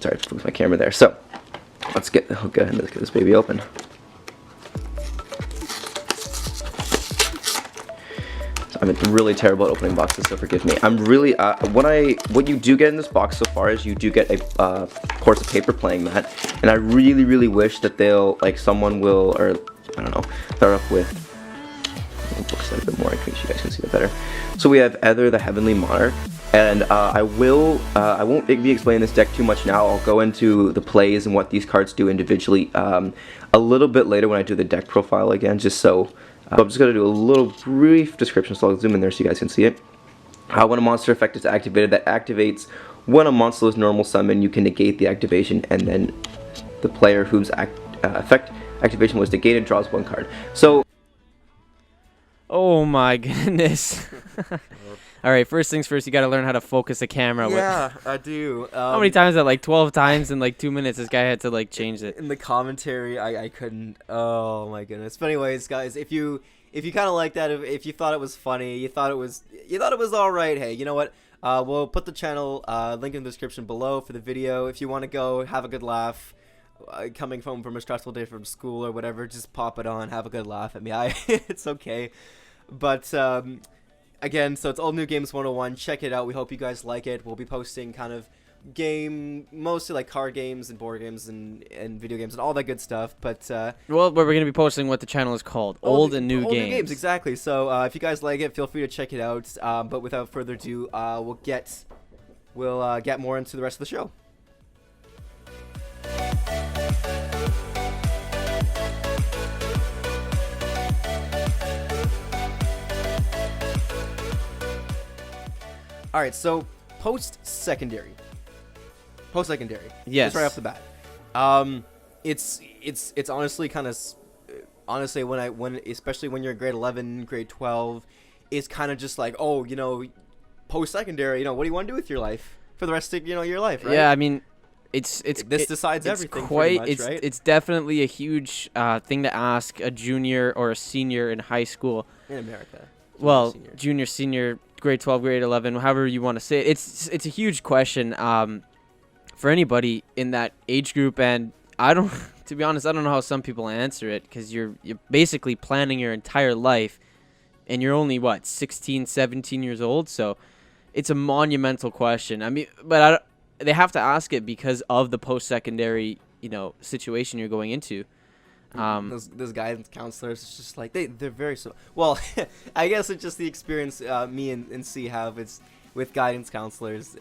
sorry, I flipped my camera there. So let's go ahead and let's get this baby open. I'm really terrible at opening boxes, so forgive me. I'm really what you do get in this box so far is you do get a of course a paper playing mat, and I really wish that they'll someone will, or I don't know, start off with books a little bit more in case you guys can see that better. So we have Ether the Heavenly Monarch, and I won't be explaining this deck too much now. I'll go into the plays and what these cards do individually a little bit later when I do the deck profile again, just so. I'm just going to do a little brief description, so I'll zoom in there so you guys can see it. When a monster effect is activated, that activates when a monster is normal summon, you can negate the activation, and then the player whose effect activation was negated draws one card. So, oh my goodness. All right, first things first, you got to learn how to focus a camera. Yeah, I do. How many times? That 12 times in 2 minutes. This guy had to change it. In the commentary, I couldn't. Oh my goodness. But anyways, guys, if you kind of like that, if you thought it was funny, you thought it was all right. Hey, you know what? We'll put the channel link in the description below for the video. If you want to go have a good laugh, coming home from a stressful day from school or whatever, just pop it on, have a good laugh at me. It's okay. But again, so it's Old New Games 101. Check it out. We hope you guys like it. We'll be posting kind of mostly card games and board games and video games and all that good stuff. But well, we're going to be posting what the channel is called, Old and New Games. Exactly. So if you guys like it, feel free to check it out. But without further ado, we'll get more into the rest of the show. All right, so post-secondary. Yes. Just right off the bat. It's honestly kind of when especially when you're in grade 11, grade 12, it's kind of just post-secondary. What do you want to do with your life for the rest of your life, right? Yeah, I mean, this decides everything. It's definitely a huge thing to ask a junior or a senior in high school in America. Well, junior, senior, grade 12, grade 11, however you want to say it. It's a huge question for anybody in that age group, and to be honest, I don't know how some people answer it, because you're basically planning your entire life, and you're only 16, 17 years old, so it's a monumental question. I mean, but they have to ask it because of the post-secondary situation you're going into. Those guidance counselors, it's just they're very well. I guess it's just the experience me and C have. It's with guidance counselors.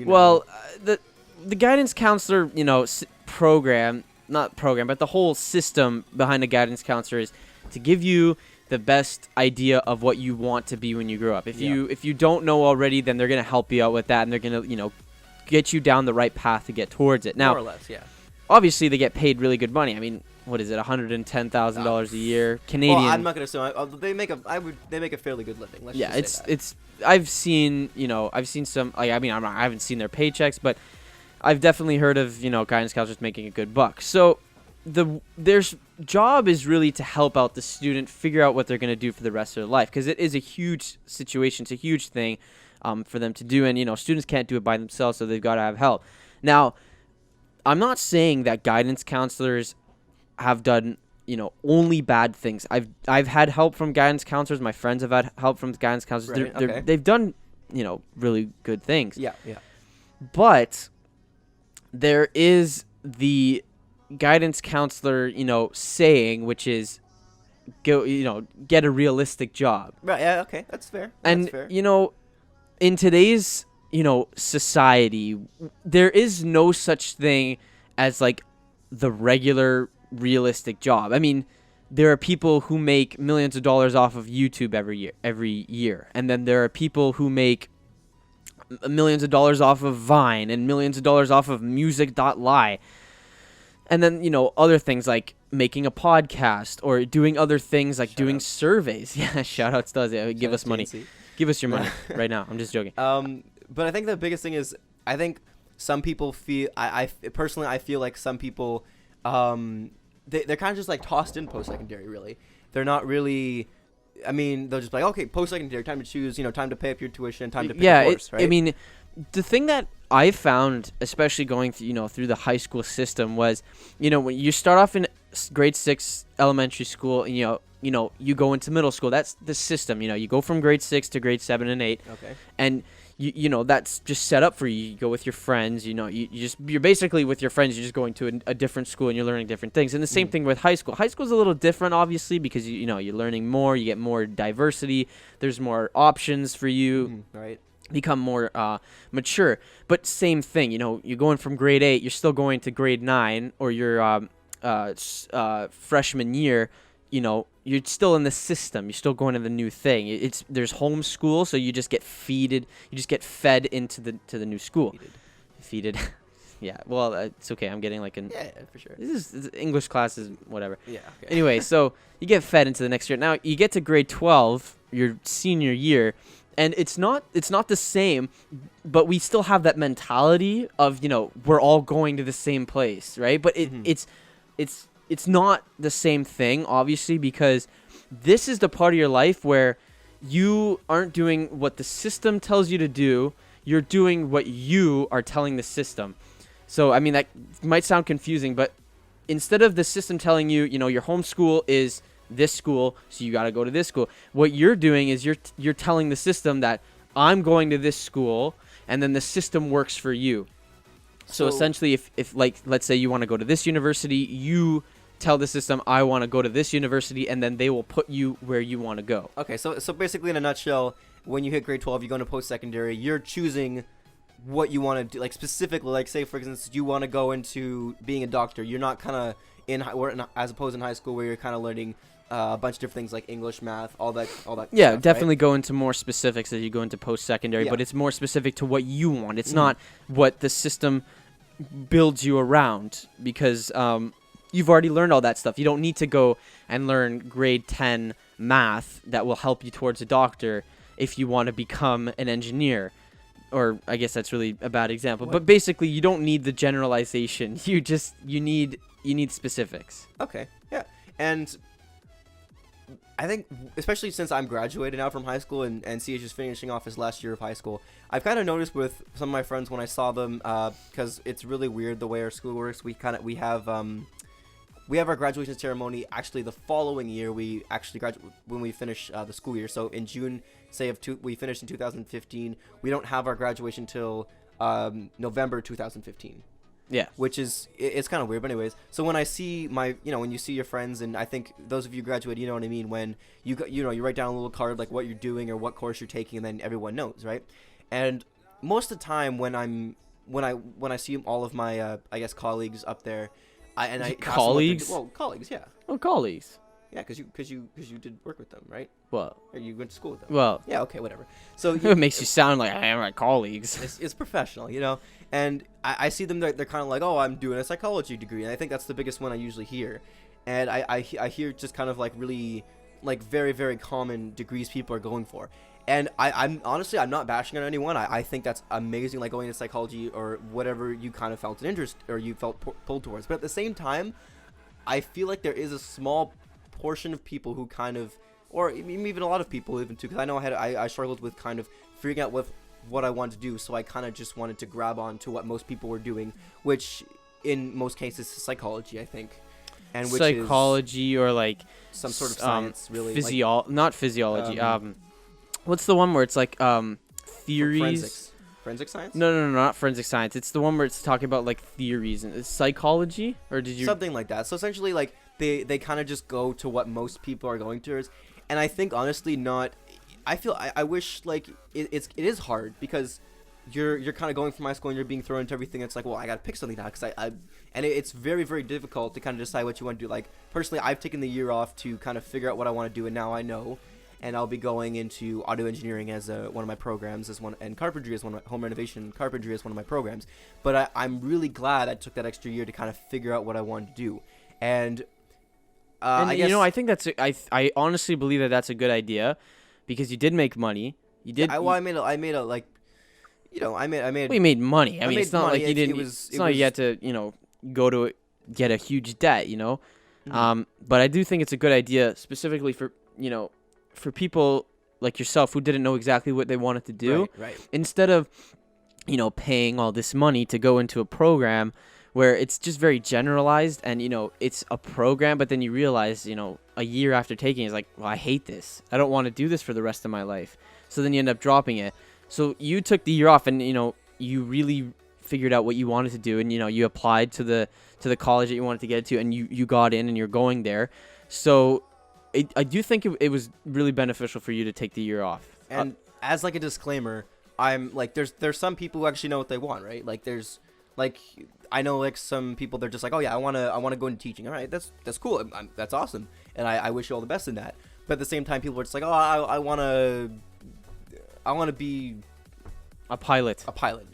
Well, the guidance counselor program, not program, but the whole system behind a guidance counselor is to give you the best idea of what you want to be when you grow up. If you don't know already, then they're gonna help you out with that, and they're gonna get you down the right path to get towards it. Now, more or less, yeah. Obviously, they get paid really good money. I mean, what is it, $110,000 a year Canadian? Well, I'm not gonna say they make a fairly good living. Let's just say that. I've seen some. I haven't seen their paychecks, but I've definitely heard of guidance counselors making a good buck. So their job is really to help out the student figure out what they're gonna do for the rest of their life, because it is a huge situation. It's a huge thing for them to do, and students can't do it by themselves, so they've got to have help. Now, I'm not saying that guidance counselors have done only bad things. I've had help from guidance counselors. My friends have had help from guidance counselors. Right, They've done really good things. Yeah. But there is the guidance counselor saying, which is go get a realistic job. Right. Yeah. Okay. That's fair. And in today's society, there is no such thing as the regular realistic job. I mean, there are people who make millions of dollars off of YouTube every year, and then there are people who make millions of dollars off of Vine and millions of dollars off of music.ly, and then other things like making a podcast or doing other things like doing surveys. Yeah, shout outs does it. Give us money. JnC. Give us your money right now. I'm just joking. But I think the biggest thing is, I think some people feel, I personally feel like some people, they're kind of just tossed in post-secondary, really. They're not really, I mean, they'll just be okay, post-secondary, time to choose, time to pay up your tuition, time to pick a course, right? I mean, the thing that I found, especially going through the high school system, was, when you start off in grade 6 elementary school, and you go into middle school. That's the system. You go from grade 6 to grade 7 and 8. Okay. And that's just set up for you. You go with your friends. You're basically with your friends. You're just going to a different school and you're learning different things. And the same thing with high school. High school is a little different, obviously, because you're learning more. You get more diversity. There's more options for you. Right. Become more mature. But same thing. You're going from grade 8. You're still going to grade 9 or your freshman year. You're still in the system. You're still going to the new thing. There's homeschool, so you just get fed into the new school. Feeded. Yeah. Well, it's okay. I'm getting like yeah, for sure. This is English classes, whatever. Yeah. Okay. Anyway, so you get fed into the next year. Now you get to grade 12, your senior year, and it's not the same, but we still have that mentality of we're all going to the same place, right? But it's not the same thing, obviously, because this is the part of your life where you aren't doing what the system tells you to do. You're doing what you are telling the system. So, I mean, that might sound confusing, but instead of the system telling you, your home school is this school, so you got to go to this school, what you're doing is you're telling the system that I'm going to this school, and then the system works for you. So essentially, if like, let's say you want to go to this university, you tell the system, I want to go to this university, and then they will put you where you want to go. Okay, so basically in a nutshell, when you hit grade 12, you go into post-secondary, you're choosing what you want to do, like specifically, like say for instance, you want to go into being a doctor. You're not kind of as opposed in high school where you're kind of learning a bunch of different things like English, math, all that. Yeah, stuff, definitely right? go into more specifics as you go into post-secondary, Yeah. but it's more specific to what you want. It's not what the system builds you around, because you've already learned all that stuff. You don't need to go and learn grade 10 math that will help you towards a doctor if you want to become an engineer. Or I guess that's really a bad example. What? But basically, you don't need the generalization. You need specifics. Okay, yeah. And I think, especially since I'm graduated now from high school and C is just finishing off his last year of high school, I've kind of noticed with some of my friends when I saw them, because it's really weird the way our school works. We have our graduation ceremony actually the following year. We actually graduate when we finish the school year. So in June, we finished in 2015. We don't have our graduation till November 2015. Yeah. Which is, it's kind of weird, but anyways. So when I see when you see your friends, and I think those of you graduate, you know what I mean, when you write down a little card like what you're doing or what course you're taking, and then everyone knows, right? And most of the time when I see all of my I guess colleagues up there, colleagues? Colleagues, yeah. Oh, colleagues. Yeah, because you did work with them, right? Well, Or you went to school with them. well, Yeah, okay, whatever. So it makes you sound like I am my colleagues. it's professional, and I see them, they're kind of like, oh, I'm doing a psychology degree, and I think that's the biggest one I usually hear. And I hear just kind of like really like very, very common degrees people are going for. And I'm honestly, I'm not bashing on anyone. I think that's amazing, like going into psychology or whatever you kind of felt an interest or you felt pulled towards. But at the same time, I feel like there is a small portion of people who kind of, or even a lot of people even too, because I know I struggled with kind of figuring out what I wanted to do, so I kind of just wanted to grab on to what most people were doing, which in most cases is psychology, I think. And which psychology is or like some sort of science, really. Not physiology. What's the one where it's like theories? Forensic science? No, not forensic science. It's the one where it's talking about like theories and psychology, or did you something like that. So essentially, like they kind of just go to what most people are going towards, and I think honestly not. I wish like it is hard because you're kind of going from high school and you're being thrown into everything. It's like, well, I gotta pick something now because it's very, very difficult to kind of decide what you want to do. Like personally, I've taken the year off to kind of figure out what I want to do, and now I know. And I'll be going into auto engineering as one of my programs, and carpentry as one of my home renovation carpentry as one of my programs. But I'm really glad I took that extra year to kind of figure out what I wanted to do. And I guess, I think I honestly believe that's a good idea because you did make money. You did. I made a like, I made. We made money. I mean, it's not money. like you didn't. It's not like you had to go to get a huge debt. Mm-hmm. But I do think it's a good idea specifically for for people like yourself who didn't know exactly what they wanted to do. Right. Instead of paying all this money to go into a program where it's just very generalized, and it's a program, but then you realize a year after taking it's like, well, I hate this, I don't want to do this for the rest of my life. So then you end up dropping it. So you took the year off, and you really figured out what you wanted to do, and you applied to the college that you wanted to get to, and you got in and you're going there. So I do think it was really beneficial for you to take the year off. And as like a disclaimer, I'm like, there's some people who actually know what they want, right? Like there's like, I know like some people, they're just like, oh yeah, I want to go into teaching. All right, that's cool. That's awesome. And I wish you all the best in that. But at the same time, people are just like, oh, I want to be a pilot,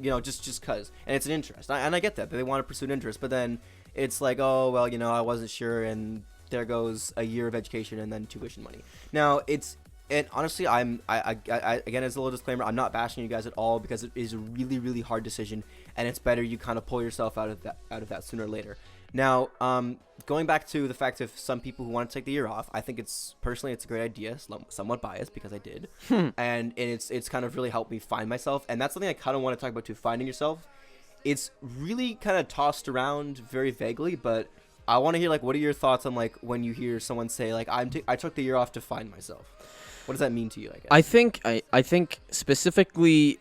just cause. And it's an interest. And I get that. They want to pursue an interest. But then it's like, oh, well, I wasn't sure. And there goes a year of education and then tuition money. Now and honestly, I again, as a little disclaimer, I'm not bashing you guys at all, because it is a really, really hard decision, and it's better you kind of pull yourself out of that sooner or later. Now, going back to the fact of some people who want to take the year off, I think it's a great idea, somewhat biased because I did, and it's kind of really helped me find myself, and that's something I kind of want to talk about too. Finding yourself, it's really kind of tossed around very vaguely, but I want to hear like, what are your thoughts on like when you hear someone say like, I took the year off to find myself. What does that mean to you, I guess? I think specifically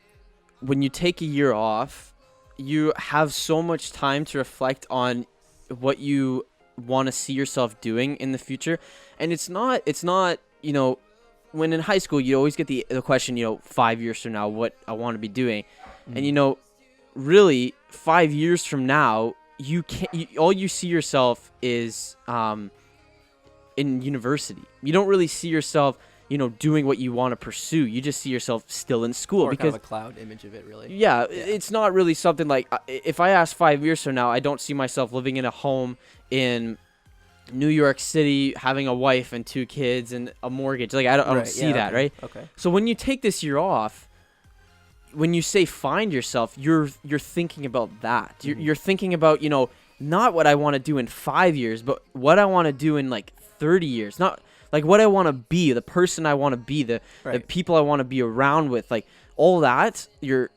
when you take a year off, you have so much time to reflect on what you want to see yourself doing in the future. And it's not when in high school, you always get the question, 5 years from now, what I want to be doing. Mm-hmm. And, really 5 years from now, all you see yourself is in university. You don't really see yourself doing what you want to pursue. You just see yourself still in school, or because kind of a cloud image of it, really. Yeah, it's not really something like, if I ask 5 years from now, I don't see myself living in a home in New York City, having a wife and 2 kids and a mortgage. Like I don't see that, okay. right? Okay. So when you take this year off, when you say find yourself, you're thinking about that. Mm-hmm. You're thinking about, not what I want to do in 5 years, but what I want to do in like 30 years. Not like what I want to be, the person I want to be, the people I want to be around with, like all that. You're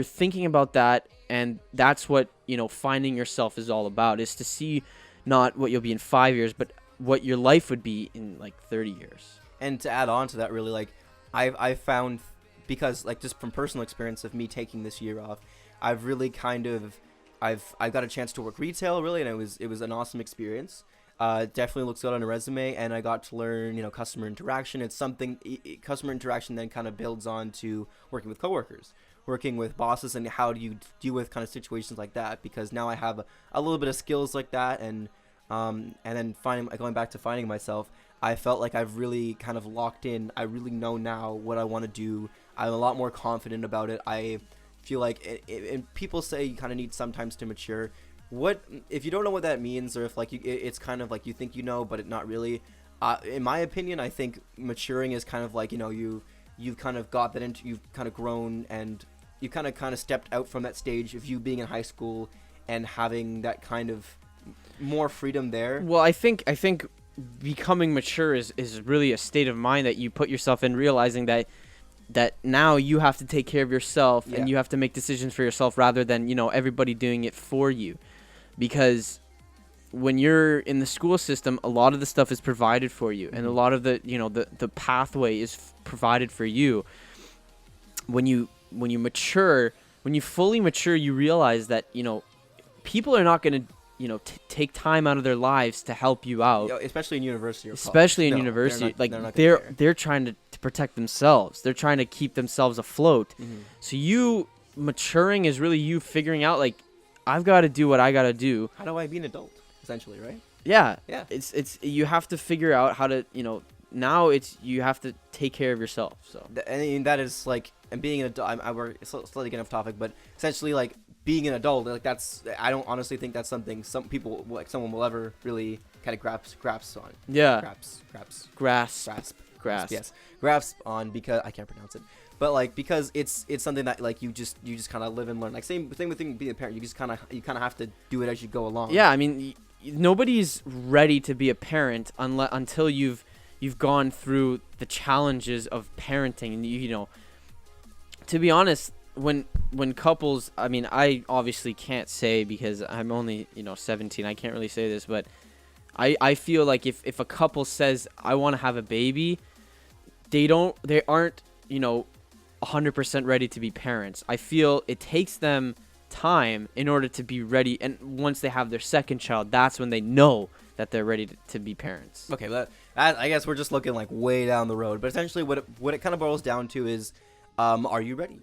thinking about that, and that's what finding yourself is all about. Is to see not what you'll be in 5 years, but what your life would be in like 30 years. And to add on to that, really, like I've found, because like just from personal experience of me taking this year off, I've really kind of I've got a chance to work retail, really, and it was an awesome experience. Definitely looks good on a resume, and I got to learn, customer interaction. It's something, customer interaction then kind of builds on to working with coworkers, working with bosses, and how do you deal with kind of situations like that, because now I have a little bit of skills like that, and then going back to finding myself, I felt like I've really kind of locked in. I really know now what I want to do. I'm a lot more confident about it. I feel like, and people say you kind of need sometimes to mature. What if you don't know what that means, or if like it's kind of like you think but it not really. In my opinion, I think maturing is kind of like you've kind of got that into, you've kind of grown, and you kind of stepped out from that stage of you being in high school and having that kind of more freedom there. Well, I think becoming mature is really a state of mind that you put yourself in, realizing that now you have to take care of yourself, and you have to make decisions for yourself rather than everybody doing it for you. Because when you're in the school system, a lot of the stuff is provided for you, and a lot of the the pathway is provided for you. When you mature, when you fully mature, you realize that people are not going to take time out of their lives to help you out, especially in university. They're trying to protect themselves. They're trying to keep themselves afloat. Mm-hmm. So you maturing is really you figuring out, like, I've got to do what I got to do. How do I be an adult, essentially, right? Yeah. It's you have to figure out how to now you have to take care of yourself. So that is like, and being an adult, we're slightly getting off topic, but essentially, like, being an adult, like, that's, I don't honestly think that's something someone will ever really kind of grasp on. Yeah. Grasp. Yes. Grasp on, because I can't pronounce it. But like, because it's something that like you just kind of live and learn. Like same with being a parent. You just kind of have to do it as you go along. Yeah, I mean, nobody's ready to be a parent until you've gone through the challenges of parenting. And to be honest, when couples, I mean, I obviously can't say because I'm only 17. I can't really say this, but I feel like if a couple says I want to have a baby, they aren't 100% ready to be parents. I feel it takes them time in order to be ready, and once they have their second child, that's when they know that they're ready to be parents. Okay, but I guess we're just looking like way down the road. But essentially, what it kind of boils down to is, are you ready?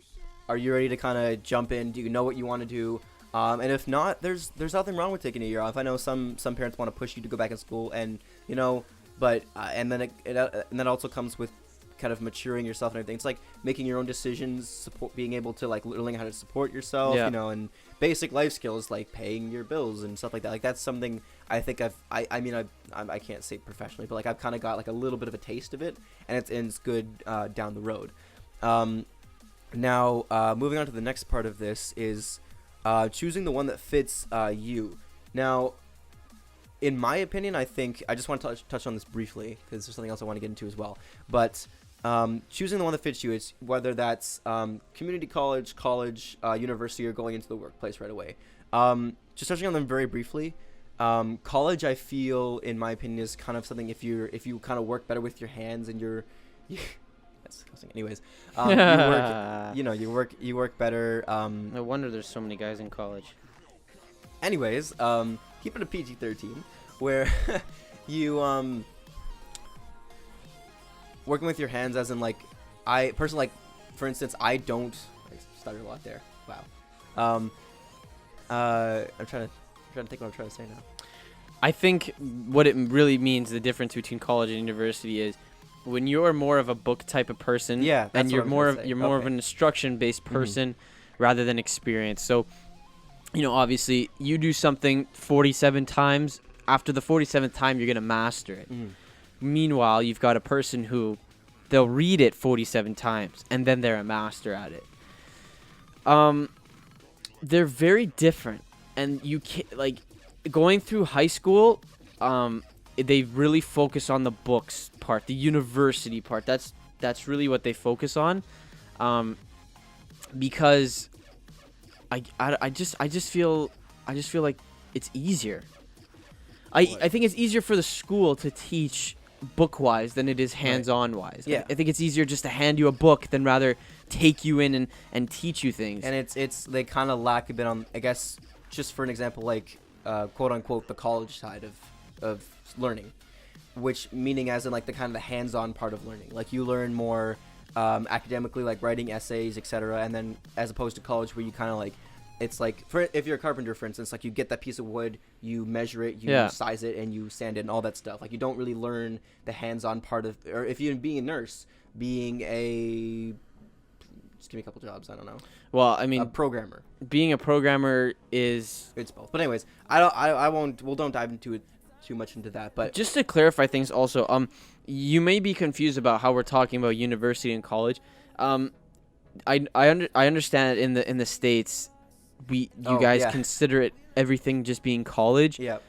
Are you ready to kind of jump in? Do you know what you want to do? And if not, there's nothing wrong with taking a year off. I know some parents want to push you to go back in school, and but and then and that also comes with kind of maturing yourself and everything. It's like making your own decisions, being able to like learning how to support yourself, Yeah. and basic life skills like paying your bills and stuff like that. Like that's something I think I mean I can't say professionally, but like I've kind of got like a little bit of a taste of it, and it's good down the road. Now moving on to the next part of this is choosing the one that fits you. Now, in my opinion, I think I just want to touch on this briefly because there's something else I want to get into as well. But choosing the one that fits you is whether that's community college, university, or going into the workplace right away. Just touching on them very briefly. College, I feel, in my opinion, is kind of something if you kind of work better with your hands and that's disgusting. Anyways, you work better. No wonder there's so many guys in college. Anyways, keep it a PG-13, where you working with your hands, as in like I personally, like for instance, I stuttered a lot there. Wow. I'm trying to think what I'm trying to say now. I think what it really means, the difference between college and university, is when you're more of a book type of person, Yeah, that's and what you're I'm more gonna of say. you're more of Okay. an instruction based person rather than experience. So, obviously you do something 47 times. After the 47th time, you're gonna master it. Meanwhile, you've got a person who they'll read it 47 times and then they're a master at it. They're very different, and you can't like going through high school. They really focus on the books part, the university part. That's really what they focus on, because I just feel like it's easier. I think it's easier for the school to teach book wise than it is hands on wise. Yeah. I think it's easier just to hand you a book than rather take you in and teach you things. And it's they kind of lack a bit on, I guess, just for an example, like quote unquote the college side of learning, which meaning as in like the kind of the hands-on part of learning. Like you learn more academically, like writing essays, etc. And then as opposed to college, where you kind of like, it's like if you're a carpenter, for instance, like you get that piece of wood, you measure it, you size it, and you sand it and all that stuff. Like you don't really learn the hands-on part of, or if you're being a nurse, being a, just give me a couple jobs, I don't know. Well, I mean, A programmer. being a programmer is It's both. But anyways, don't dive into it too much into that. But just to clarify things. Also, you may be confused about how we're talking about university and college. I understand in the States, you guys consider it everything just being college. yeah,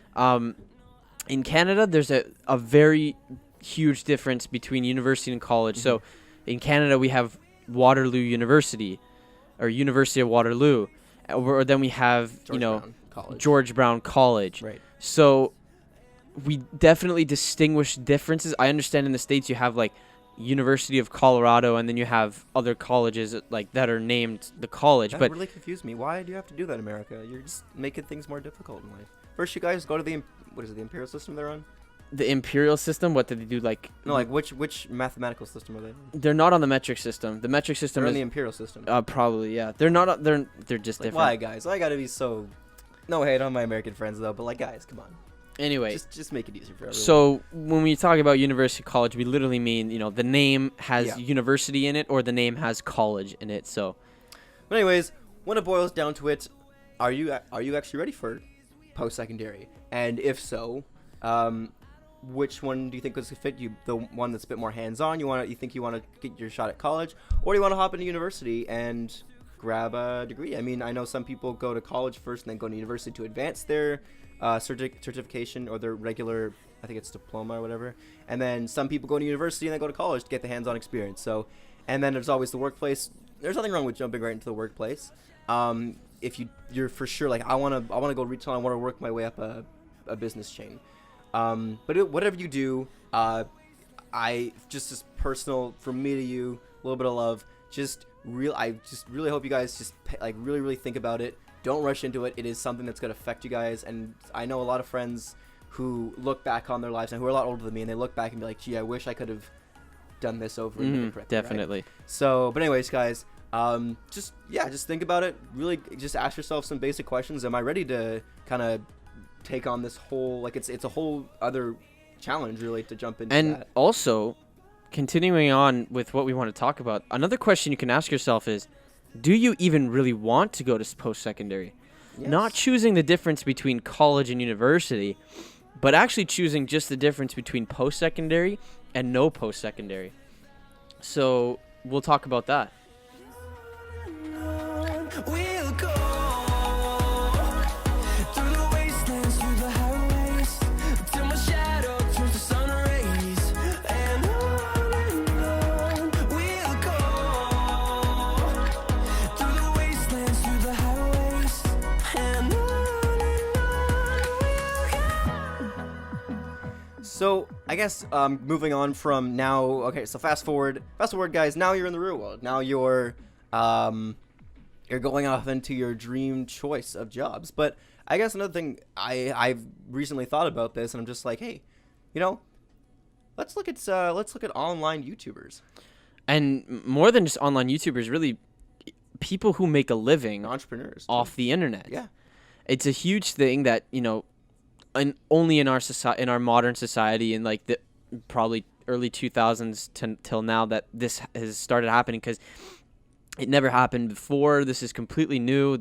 In Canada, there's a very huge difference between university and college. So, in Canada, we have Waterloo University, or University of Waterloo, or then we have Brown College. George Brown College. Right. So we definitely distinguish differences. I understand in the States you have like University of Colorado, and then you have other colleges like that are named the college. That But really confused me. Why do you have to do that in America? You're just making things more difficult in life. First, you guys go to the imperial system they're on? the imperial system, what did they do? Like No, like which mathematical system are they on? they're not on the metric system. The metric system They're on is the imperial system. probably They're not. They're just Like, different. why, guys? I gotta be so. No hate on my American friends though, but like, guys, come on. Anyway, Just make it easier for everyone. so when we talk about university college, we literally mean the name has Yeah. university in it, or the name has college in it. So But anyways, when it boils down to it, are you actually ready for post-secondary? And if so, which one do you think was to fit you? The one that's a bit more hands-on. You think you want to get your shot at college, or do you want to hop into university and grab a degree? I mean, I know some people go to college first and then go to university to advance their certification or their regular, I think it's diploma or whatever. And then some people go to university and then go to college to get the hands-on experience. So, and then there's always the workplace. there's nothing wrong with jumping right into the workplace. If you're for sure like I wanna go retail, I want to work my way up a business chain. But whatever you do, I just as personal from me to you, a little bit of love. I just really hope you guys just really think about it. Don't rush into it. It is something that's gonna affect you guys. And I know a lot of friends who look back on their lives and who are a lot older than me, and they look back and be like, "Gee, I wish I could have done this over and over correctly." Definitely. Right? So, but anyways, guys, just think about it. Really, just ask yourself some basic questions. Am I ready to kind of take on this whole it's a whole other challenge really to jump into And that. also, continuing on with what we want to talk about, another question you can ask yourself is, do you even really want to go to post-secondary? Yes. Not choosing the difference between college and university, but actually choosing just the difference between post-secondary and no post-secondary. So we'll talk about that. We'll go through the wastelands, through the highways, till my shadow turns to sun rays. And on we'll go through the wastelands, through the highways, and on we'll go. So I guess moving on from now. Okay, so fast forward, guys. Now you're in the real world. Now you're going off into your dream choice of jobs. But I guess another thing I've recently thought about this, and I'm just like, hey, let's look at online YouTubers, And more than just online YouTubers, really people who make a living entrepreneurs off the internet. Yeah. It's a huge thing that, and only in our society, in our modern society, in like the probably early 2000s till now, that this has started happening, because it never happened before. This is completely new.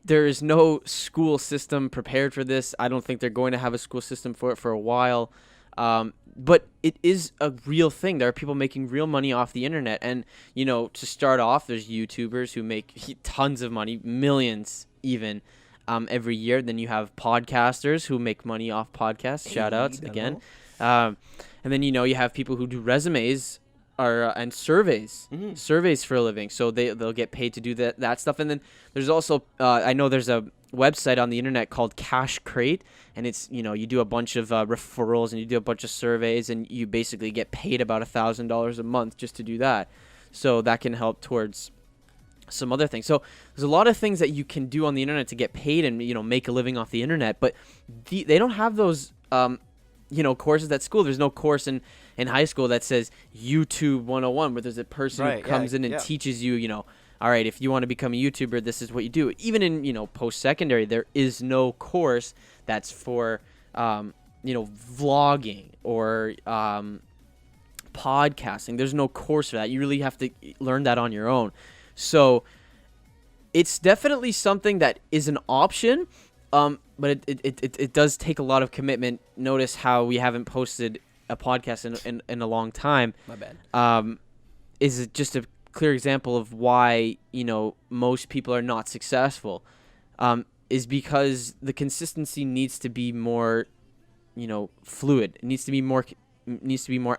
There is no school system prepared for this. I don't think they're going to have a school system for it for a while. But it is a real thing. There are people making real money off the internet. And, to start off, there's YouTubers who make tons of money, millions even, every year. Then you have podcasters who make money off podcasts. Shout outs again. And then, you have people who do resumes and surveys for a living. So they'll get paid to do that stuff. And then there's also, I know there's a website on the internet called Cash Crate, and it's, you do a bunch of referrals and you do a bunch of surveys, and you basically get paid about $1,000 a month just to do that. So that can help towards some other things. So there's a lot of things that you can do on the internet to get paid and, make a living off the internet, but they don't have those, courses at school. There's no course in high school that says YouTube 101, where there's a person who comes in and teaches you, all right, if you want to become a YouTuber, this is what you do. Even in, post-secondary, there is no course that's for, vlogging or podcasting. There's no course for that. You really have to learn that on your own. So it's definitely something that is an option, but it does take a lot of commitment. Notice how we haven't posted a podcast in a long time. My bad. Is just a clear example of why most people are not successful. Is because the consistency needs to be more fluid. It needs to be more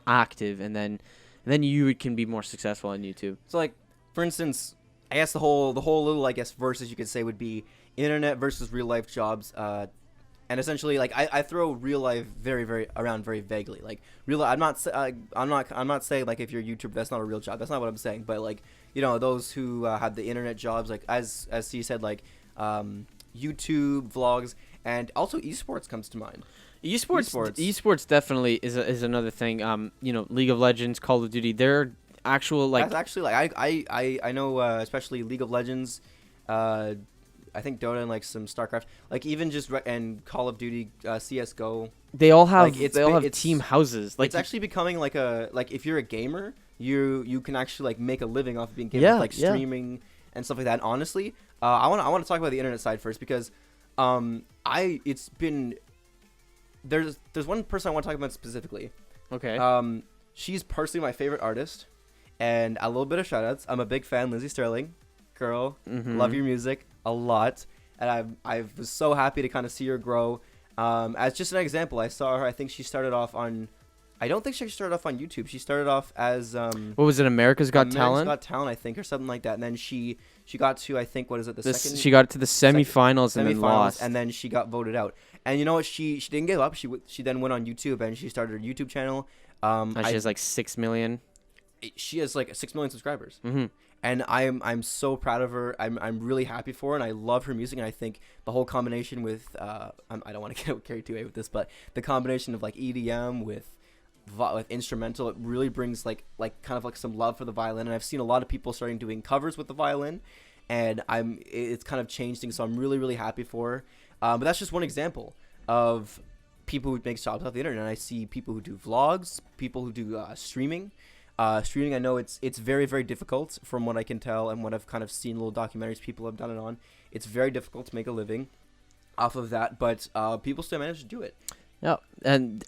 active, and then you can be more successful on YouTube. So like, for instance, I guess the whole little verses you could say would be internet versus real life jobs. And essentially, like, I throw real life very around very vaguely. Like real, I'm not saying like if you're a YouTuber, that's not a real job. That's not what I'm saying. But like, those who have the internet jobs, like as C said, like YouTube vlogs, and also esports comes to mind. Esports definitely is another thing. League of Legends, Call of Duty, they're actual like. That's actually like I know especially League of Legends. I think Dota and like some StarCraft, like even just and Call of Duty, CS:GO. They all have it's team houses. Like it's actually becoming like if you're a gamer, you can actually like make a living off of being gamers, like streaming and stuff like that. And honestly, I want to talk about the internet side first, because there's one person I want to talk about specifically. Okay. She's personally my favorite artist, and a little bit of shout outs. I'm a big fan, Lindsay Sterling. Girl, love your music a lot, and I was so happy to kind of see her grow. As just an example, I saw her, I think she started off on I don't think she started off on YouTube. She started off as What was it? America's Got Talent. Got Talent, I think, or something like that. And then she got to, I think, what is it, the second? She got to the semifinals and then lost. And then she got voted out. And you know what? She didn't give up. She then went on YouTube and she started her YouTube channel. And she has like 6 million. She has like 6 million subscribers. Mm-hmm. And I'm so proud of her. I'm really happy for her, and I love her music. And I think the whole combination with I don't want to get carried too away with this, but the combination of like EDM with instrumental, it really brings like kind of like some love for the violin. And I've seen a lot of people starting doing covers with the violin, and it's kind of changed things. So I'm really, really happy for her. But that's just one example of people who make jobs off the internet. And I see people who do vlogs, people who do streaming. Streaming, I know it's very, very difficult from what I can tell and what I've kind of seen little documentaries people have done it on. It's very difficult to make a living off of that, but people still manage to do it. Yeah, and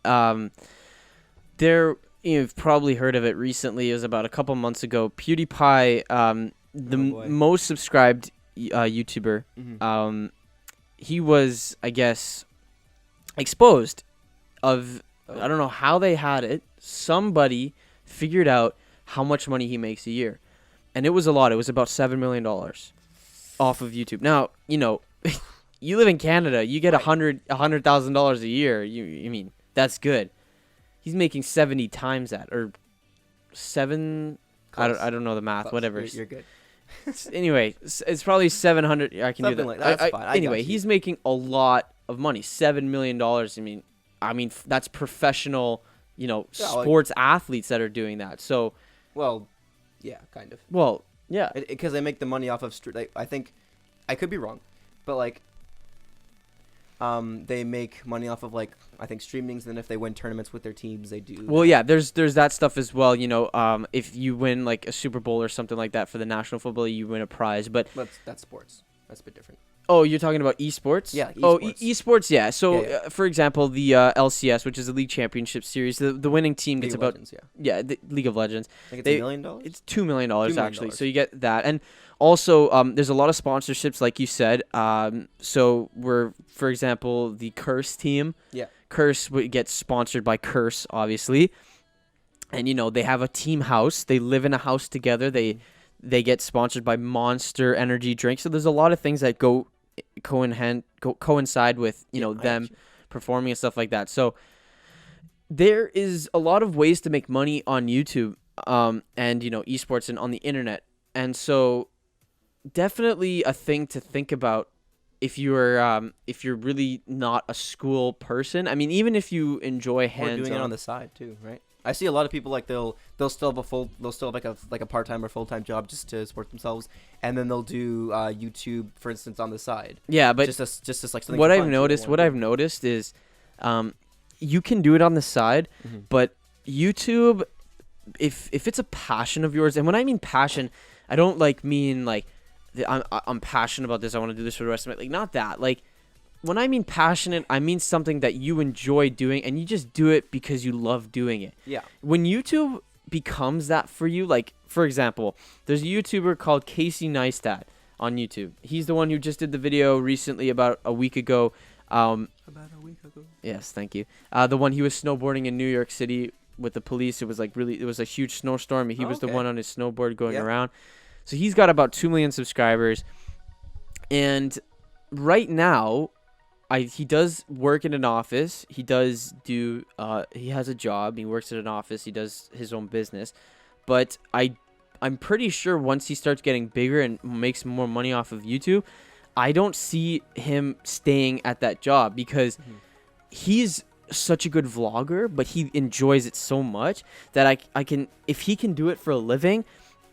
you've probably heard of it recently. It was about a couple months ago. PewDiePie, most subscribed YouTuber, Mm-hmm. he was, I guess, exposed of, I don't know how they had it. Somebody figured out how much money he makes a year, and it was a lot. It was about $7 million off of YouTube. Now, you know, you live in Canada, you get $100,000 a year. You mean that's good? He's making 70 times that, or 7. Close. I don't know the math. Close. Whatever. You're good. Anyway, it's probably 700. I can do Something that. like that. That's fine. I Anyway, got you. he's making a lot of money. $7 million. I mean, that's professional. You know, Yeah, like- sports athletes that are doing that. So, Well, yeah, kind of. well, yeah. Because they make the money off of I think, I could be wrong, but like, they make money off of like, I think, streamings. And then if they win tournaments with their teams, they do. Well, yeah, there's that stuff as well. You know, if you win like a Super Bowl or something like that for the National Football League, you win a prize. But That's sports. That's a bit different. oh, you're talking about esports? Yeah, Oh, esports. esports. Yeah. So, Yeah. For example, the LCS, which is the League Championship Series, the winning team League gets of about Legends, yeah. the League of Legends. I think it's They- $1 million. It's $2 million $2 million. actually. So you get that, and also there's a lot of sponsorships, like you said. So we're, for example, the Curse team. Yeah. Curse gets sponsored by Curse, obviously, and you know they have a team house. They live in a house together. They get sponsored by Monster Energy drink. So there's a lot of things that coincide with them performing and stuff like that. So there is a lot of ways to make money on YouTube, and esports and on the internet. And so definitely a thing to think about if you're really not a school person. I mean, even if you enjoy Or hands-on. doing it on the side too, right? I see a lot of people like they'll still have like a part-time or full-time job just to support themselves, and then they'll do YouTube, for instance, on the side. Yeah, but just as like something. what for I've fun, too, noticed, they what wanna I've noticed is, you can do it on the side, Mhm. but YouTube, if it's a passion of yours, and when I mean passion, I don't mean I'm passionate about this. I want to do this for the rest of my life. Like, not that. Like, when I mean passionate, I mean something that you enjoy doing, and you just do it because you love doing it. Yeah. When YouTube becomes that for you, like, for example, there's a YouTuber called Casey Neistat on YouTube. He's the one who just did the video recently about a week ago. About a week ago. Yes, thank you. The one he was snowboarding in New York City with the police. It was it was a huge snowstorm. He was the Okay. one on his snowboard going Yeah. around. So he's got about 2 million subscribers. And right now, he does work in an office. He does do, he has a job. He works at an office. He does his own business. But I'm pretty sure once he starts getting bigger and makes more money off of YouTube, I don't see him staying at that job because he's such a good vlogger, but he enjoys it so much that I can, if he can do it for a living,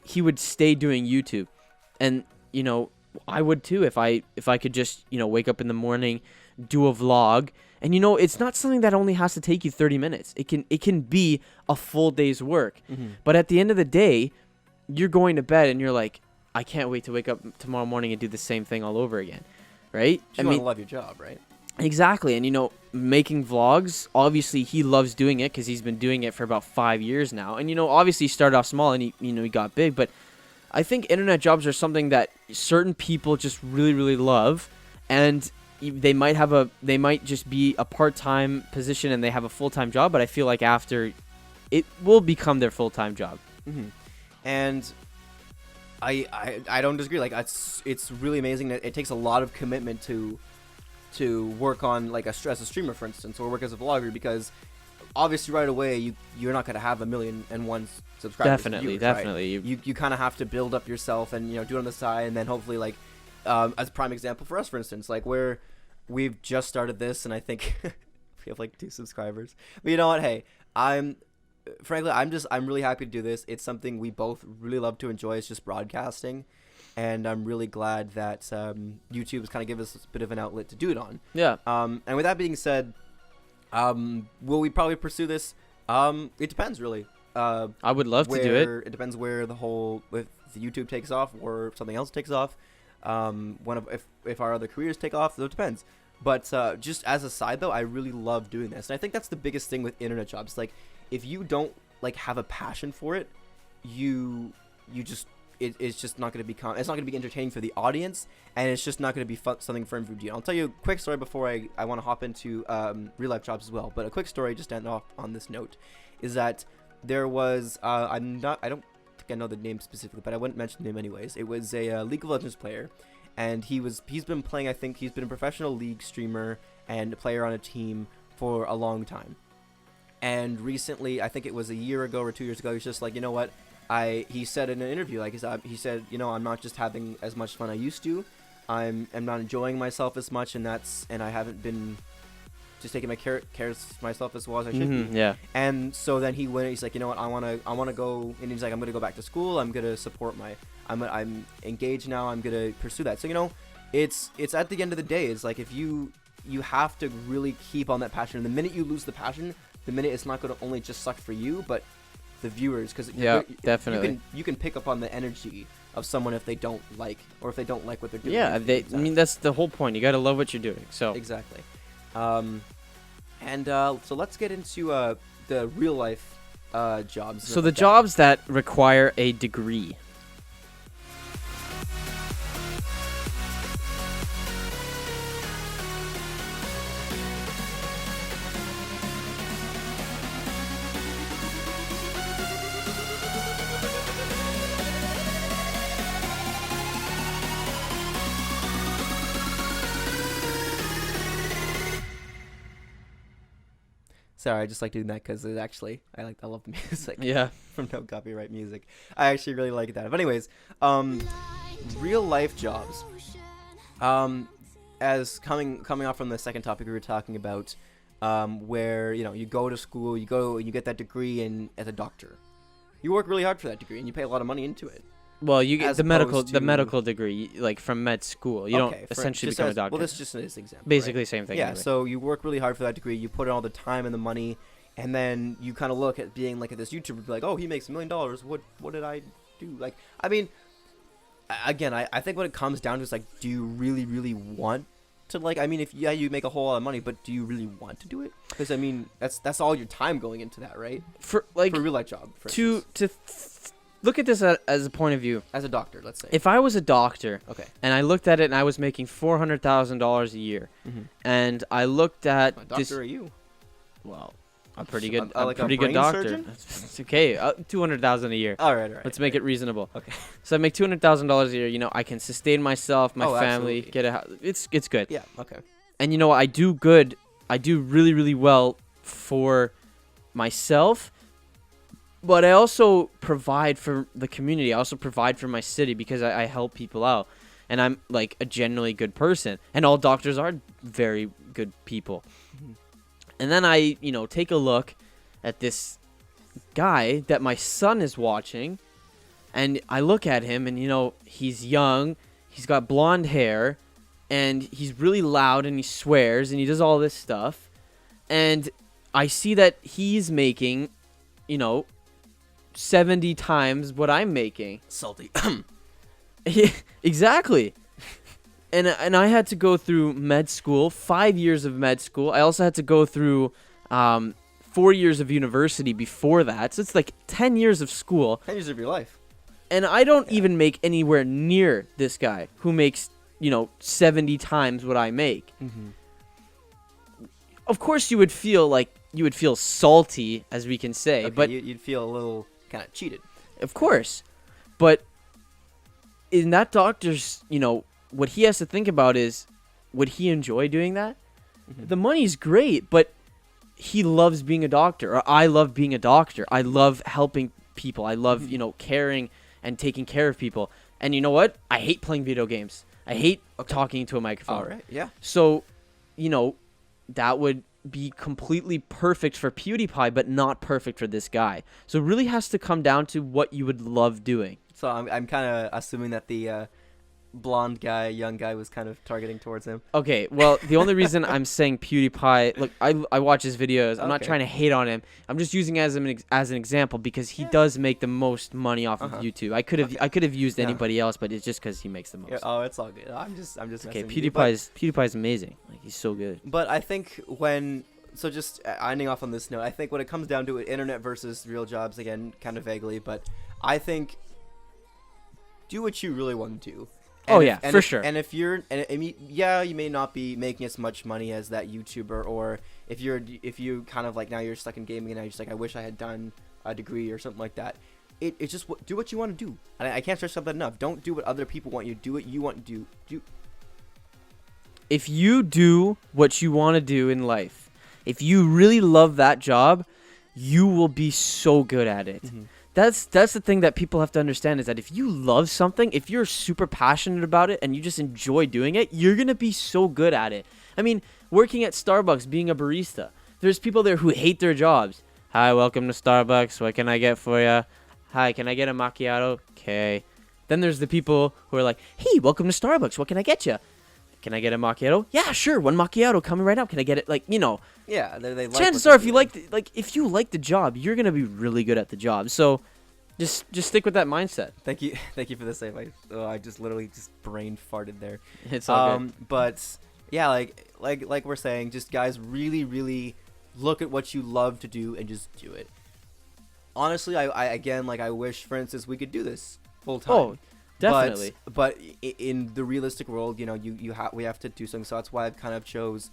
he would stay doing YouTube. And, I would too if I could just, wake up in the morning, do a vlog. And it's not something that only has to take you 30 minutes. It can be a full day's work. But at the end of the day, you're going to bed and you're like, I can't wait to wake up tomorrow morning and do the same thing all over again. Right? You want to love your job, right? Exactly. And making vlogs, obviously he loves doing it because he's been doing it for about 5 years now. And obviously he started off small and he got big, but I think internet jobs are something that certain people just really, really love, and they might just be a part-time position and they have a full-time job, but I feel like after it will become their full-time job. And I don't disagree. Like it's really amazing that it takes a lot of commitment to work on like as a streamer, for instance, or work as a vlogger, because obviously right away you're not going to have 1,000,001 subscribers. Definitely, viewers, definitely. Right? You kind of have to build up yourself and do it on the side, and then hopefully like as a prime example for us, for instance, like where we've just started this, and I think we have like 2 subscribers. But you know what? Hey, frankly, I'm really happy to do this. It's something we both really love to enjoy. It's just broadcasting, and I'm really glad that YouTube has kind of given us a bit of an outlet to do it on. Yeah. And with that being said, will we probably pursue this? It depends, really. I would love to do it. It depends where if the YouTube takes off or if something else takes off. If our other careers take off, it depends. But just as a side, though, I really love doing this, and I think that's the biggest thing with internet jobs. Like, if you don't like have a passion for it, it's just not going to become. It's not going to be entertaining for the audience, and it's just not going to be something for everybody. I'll tell you a quick story before I want to hop into real life jobs as well. But a quick story just to end off on this note is that there was I don't think I know the name specifically, but I wouldn't mention the name anyways. It was a League of Legends player. And he's been playing, I think he's been a professional league streamer and a player on a team for a long time. And recently, I think it was a year ago or 2 years ago, he's just like, you know what? He said in an interview, like he said, I'm not just having as much fun I used to. I'm not enjoying myself as much, and I haven't been just taking my cares of myself as well as I should be. Yeah. And so then he's like, you know what? I want to go, and he's like, I'm gonna go back to school. I'm gonna support I'm engaged now. I'm gonna pursue that. So it's at the end of the day, it's like if you have to really keep on that passion. And the minute you lose the passion, the minute it's not gonna only just suck for you, but the viewers, because definitely you can pick up on the energy of someone if they don't like what they're doing. Yeah, I mean that's the whole point. You gotta love what you're doing. So exactly. So let's get into the real life jobs. So the jobs that require a degree. Sorry, I just like doing that because I love the music. Yeah. From No Copyright Music. I actually really like that. But anyways, real life jobs. As coming off from the second topic we were talking about, where you go to school, you get that degree as a doctor. You work really hard for that degree and you pay a lot of money into it. Well, you get the medical degree, like from med school. You don't essentially become a doctor. Well, this just is an example. Basically, right? same thing. Yeah. Anyway. So you work really hard for that degree. You put in all the time and the money, and then you kind of look at being like at this YouTuber, be like, oh, he makes $1 million. What did I do? Like, I mean, again, I think what it comes down to is like, do you really, really want to if you make a whole lot of money, but do you really want to do it? Because I mean, that's all your time going into that, right? For a real life job. Look at this as a point of view. As a doctor, let's say. If I was a doctor, okay, and I looked at it and I was making $400,000 a year, and I looked at what doctor are you? Well, a pretty good, like a pretty a brain good doctor. surgeon? It's okay. $200,000 a year. All right. Let's make it reasonable. Okay. So I make $200,000 a year. I can sustain myself, my family, absolutely. get a house. It's good. Yeah. Okay. And I do good. I do really, really well for myself. But I also provide for the community. I also provide for my city because I help people out. And I'm like a genuinely good person. And all doctors are very good people. Mm-hmm. And then I, take a look at this guy that my son is watching. And I look at him and, he's young. He's got blonde hair. And he's really loud and he swears and he does all this stuff. And I see that he's making, 70 times what I'm making. Salty. Exactly. And I had to go through med school, 5 years of med school. I also had to go through 4 years of university before that. So it's like 10 years of school. 10 years of your life. And I don't even make anywhere near this guy who makes, 70 times what I make. Mm-hmm. of course you would feel salty, as we can say, Okay, but you'd feel a little kind of cheated. of course. But in that doctor's, what he has to think about is, would he enjoy doing that? Mm-hmm. The money's great, but he loves being a doctor, or I love being a doctor. I love helping people. I love, caring and taking care of people. And you know what? I hate playing video games. I hate talking to a microphone. All right, yeah. So, that would be completely perfect for PewDiePie, but not perfect for this guy. So it really has to come down to what you would love doing. So I'm kind of assuming that the blonde guy, young guy, was kind of targeting towards him. Okay, well, the only reason I'm saying PewDiePie, look, I watch his videos. I'm not Okay. trying to hate on him. I'm just using as an example because he does make the most money off of YouTube. I could have used anybody else, but it's just because he makes the most. Yeah, oh, it's all good. I'm just Okay, messing with you, but- PewDiePie's amazing. Like, he's so good. But I think just ending off on this note, I think when it comes down to it, internet versus real jobs, again, kind of vaguely, but I think do what you really want to do. Oh, yeah, for sure. And if you're, you may not be making as much money as that YouTuber, or if you kind of like now you're stuck in gaming and now you're just like, I wish I had done a degree or something like that. It's just do what you want to do. And I can't stress that enough. Don't do what other people want you to do. What you want to do. If you do what you want to do in life, if you really love that job, you will be so good at it. Mm-hmm. That's the thing that people have to understand, is that if you love something, if you're super passionate about it and you just enjoy doing it, you're going to be so good at it. I mean, working at Starbucks, being a barista, there's people there who hate their jobs. Hi, welcome to Starbucks. What can I get for you? Hi, can I get a macchiato? Okay. Then there's the people who are like, hey, welcome to Starbucks. What can I get you? Can I get a macchiato? Yeah, sure. One macchiato coming right now. Can I get it? Yeah, they like Chances what are, they're if doing. if you like the job, you're gonna be really good at the job. So, just stick with that mindset. Thank you for the save. I just literally brain farted there. It's all good. But yeah, like we're saying, just guys, really, really look at what you love to do and just do it. Honestly, I wish, for instance, we could do this full time. Oh, definitely. But in the realistic world, we have to do something. So that's why I kind of chose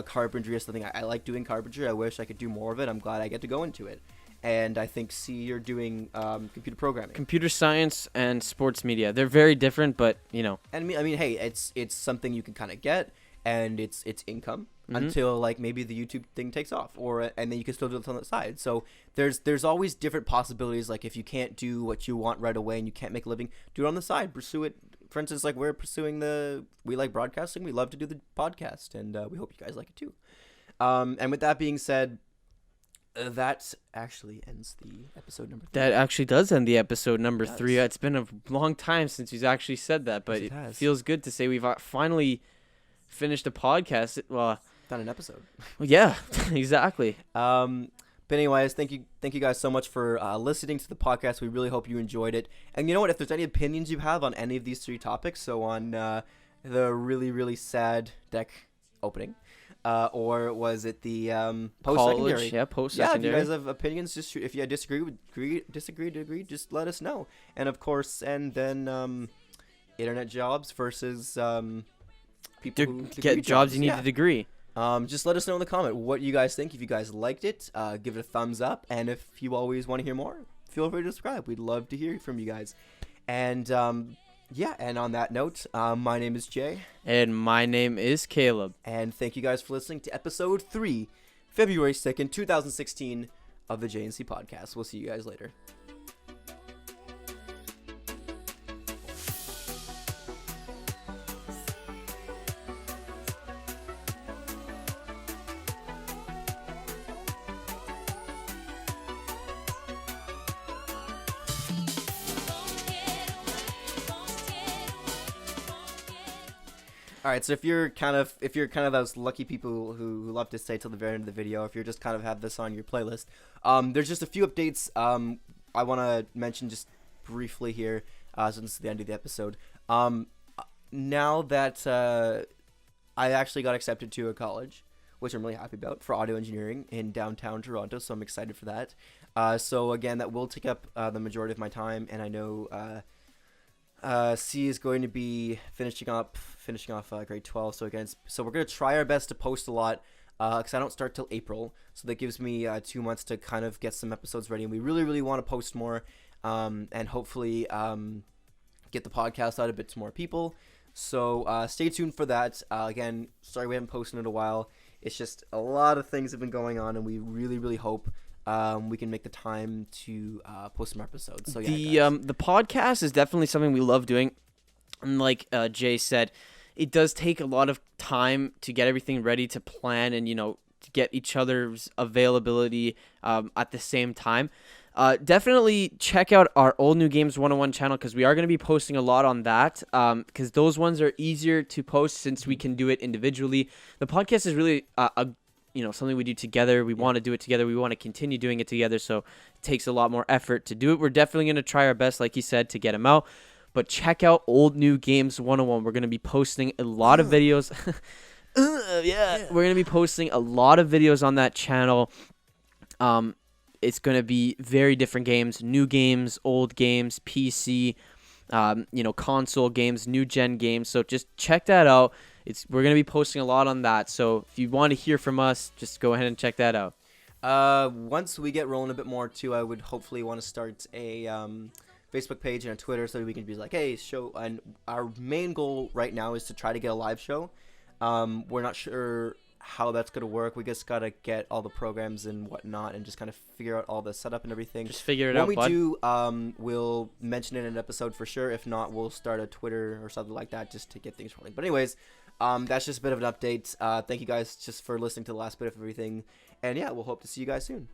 carpentry as something. I like doing carpentry. I wish I could do more of it. I'm glad I get to go into it. And I think you're doing computer programming. Computer science and sports media. They're very different, but And I mean, hey, it's something you can kind of get, and it's income until like maybe the YouTube thing takes off, and then you can still do it on the side. So there's always different possibilities. Like if you can't do what you want right away and you can't make a living, do it on the side. Pursue it. For instance, like we're pursuing we like broadcasting. We love to do the podcast, and we hope you guys like it too. And with that being said, that actually ends the episode number 3. that actually does end the episode number It does. 3. It's been a long time since we've actually said that, but Yes, it it has. feels good to say we've finally finished a podcast. Well, Done an episode. yeah, exactly. But anyways, thank you guys so much for listening to the podcast. We really hope you enjoyed it. And you know what? If there's any opinions you have on any of these 3 topics, so on the really, really sad deck opening, or was it the post-secondary? College, yeah, Yeah, if post-secondary. you guys have opinions, just if you disagree, agree, just let us know. And of course, and then internet jobs versus people who Get degree jobs you need yeah. a degree. Just let us know in the comment what you guys think. If you guys liked it, give it a thumbs up. And if you always want to hear more, feel free to subscribe. We'd love to hear from you guys. And yeah, and on that note, my name is Jay. And my name is Caleb. And thank you guys for listening to episode 3, February 2nd, 2016 of the JnC podcast. We'll see you guys later. All right, so if you're kind of those lucky people who love to stay till the very end of the video, if you're just kind of have this on your playlist, there's just a few updates I want to mention just briefly here, since it's the end of the episode. Now that I actually got accepted to a college, which I'm really happy about, for audio engineering in downtown Toronto, so I'm excited for that. So again, that will take up the majority of my time, and I know C is going to be finishing off grade 12. So we're going to try our best to post a lot because I don't start till April, so that gives me 2 months to kind of get some episodes ready. And we really, really want to post more, and hopefully get the podcast out a bit to more people. So stay tuned for that. Again, sorry we haven't posted in a while. It's just a lot of things have been going on, and we really, really hope we can make the time to post some episodes. So yeah, The podcast is definitely something we love doing, and like Jay said, it does take a lot of time to get everything ready, to plan, and to get each other's availability at the same time. Definitely check out our Old New Games 101 channel, because we are going to be posting a lot on that, because those ones are easier to post since we can do it individually. The podcast is really something we do together. We want to do it together. We want to continue doing it together, so it takes a lot more effort to do it. We're definitely going to try our best, like he said, to get them out. But check out Old New Games 101. We're going to be posting a lot of videos. We're going to be posting a lot of videos on that channel. It's going to be very different games, new games, old games, PC, console games, new gen games. So just check that out. We're going to be posting a lot on that. So if you want to hear from us, just go ahead and check that out. Once we get rolling a bit more too, I would hopefully want to start a Facebook page and a Twitter, so that we can be like, hey, show. And our main goal right now is to try to get a live show. We're not sure how that's gonna work. We just gotta get all the programs and whatnot, and just kind of figure out all the setup and everything. Just figure it out, when we bud. do, we'll mention it in an episode for sure. If not, we'll start a Twitter or something like that just to get things rolling. But anyways, that's just a bit of an update. Thank you guys just for listening to the last bit of everything, and yeah, we'll hope to see you guys soon.